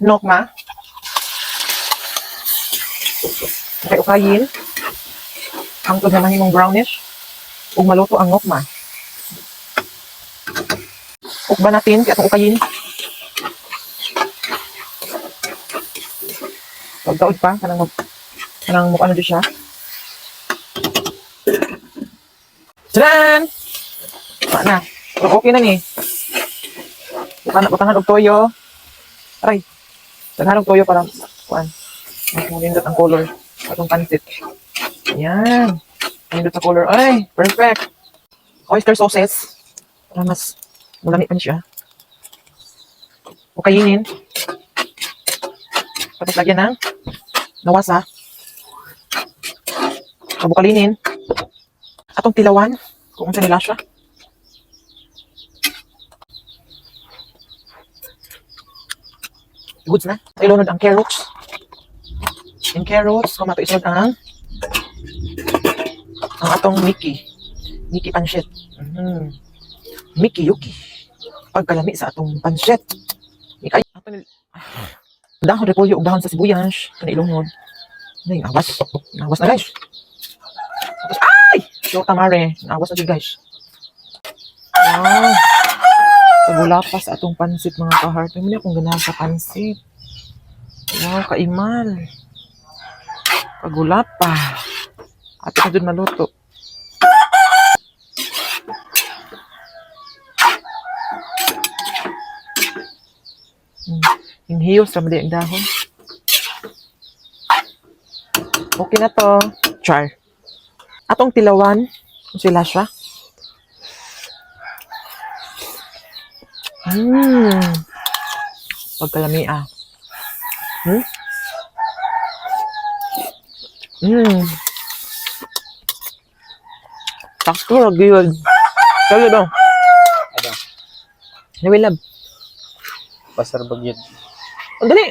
Nokma. Okay, ukayin. Hangtod na mahimong brownish. Ug maluto ang nokma. Ukba natin, kaya itong ukayin. Pagdaod pa, kanang mukha na siya. Tadaan! Na. Pero okay na ni. Butangan og toyo. Aray. Daghan og toyo para kuan. Nindot ang color atong pansit. Ayan. Nindot sa color. Ay, perfect. Oyster sauces. Para mas malami pa siya. Ukainin. Tapos lagyan ng nawasa. Pabukalinin. Atong tilawan. Kung unsa nila siya. Goods na. Ilunod ang carrots. In carrots, kumato isunod ang atong Mickey. Mickey pancit. Mickey Yuki. Pagkalami sa atong pancit. Dahon repolyo ug dahon sa sibuyas. Kana ilunod. Nay, awas. Awas na guys. Tapos, ay! Yo, tamare. Awas na guys. Wow. Pagulapas atong pansit mga ka-heart. May muna akong ganahan sa pansit. Wow, kaimal. Pagulapa. Ate ka dun maluto. Hinhiyos sa mali ang dahon. Okay na to. Char. Atong tilawan. Kung sila siya. Pagkalami ah. Takto lagi yun. Sabi dong. Ano? Nawilab. Pasar bagyod. Ang dali.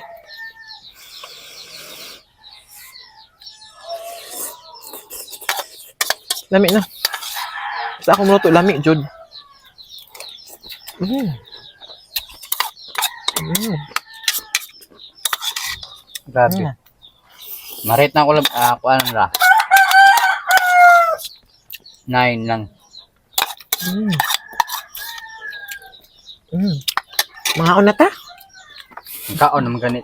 Lami na. Sa akong luto, lami, Jod. Grabe. Marit na ako lang, ano ra? 9 lang. Mga una ta? Kaon naman ganit.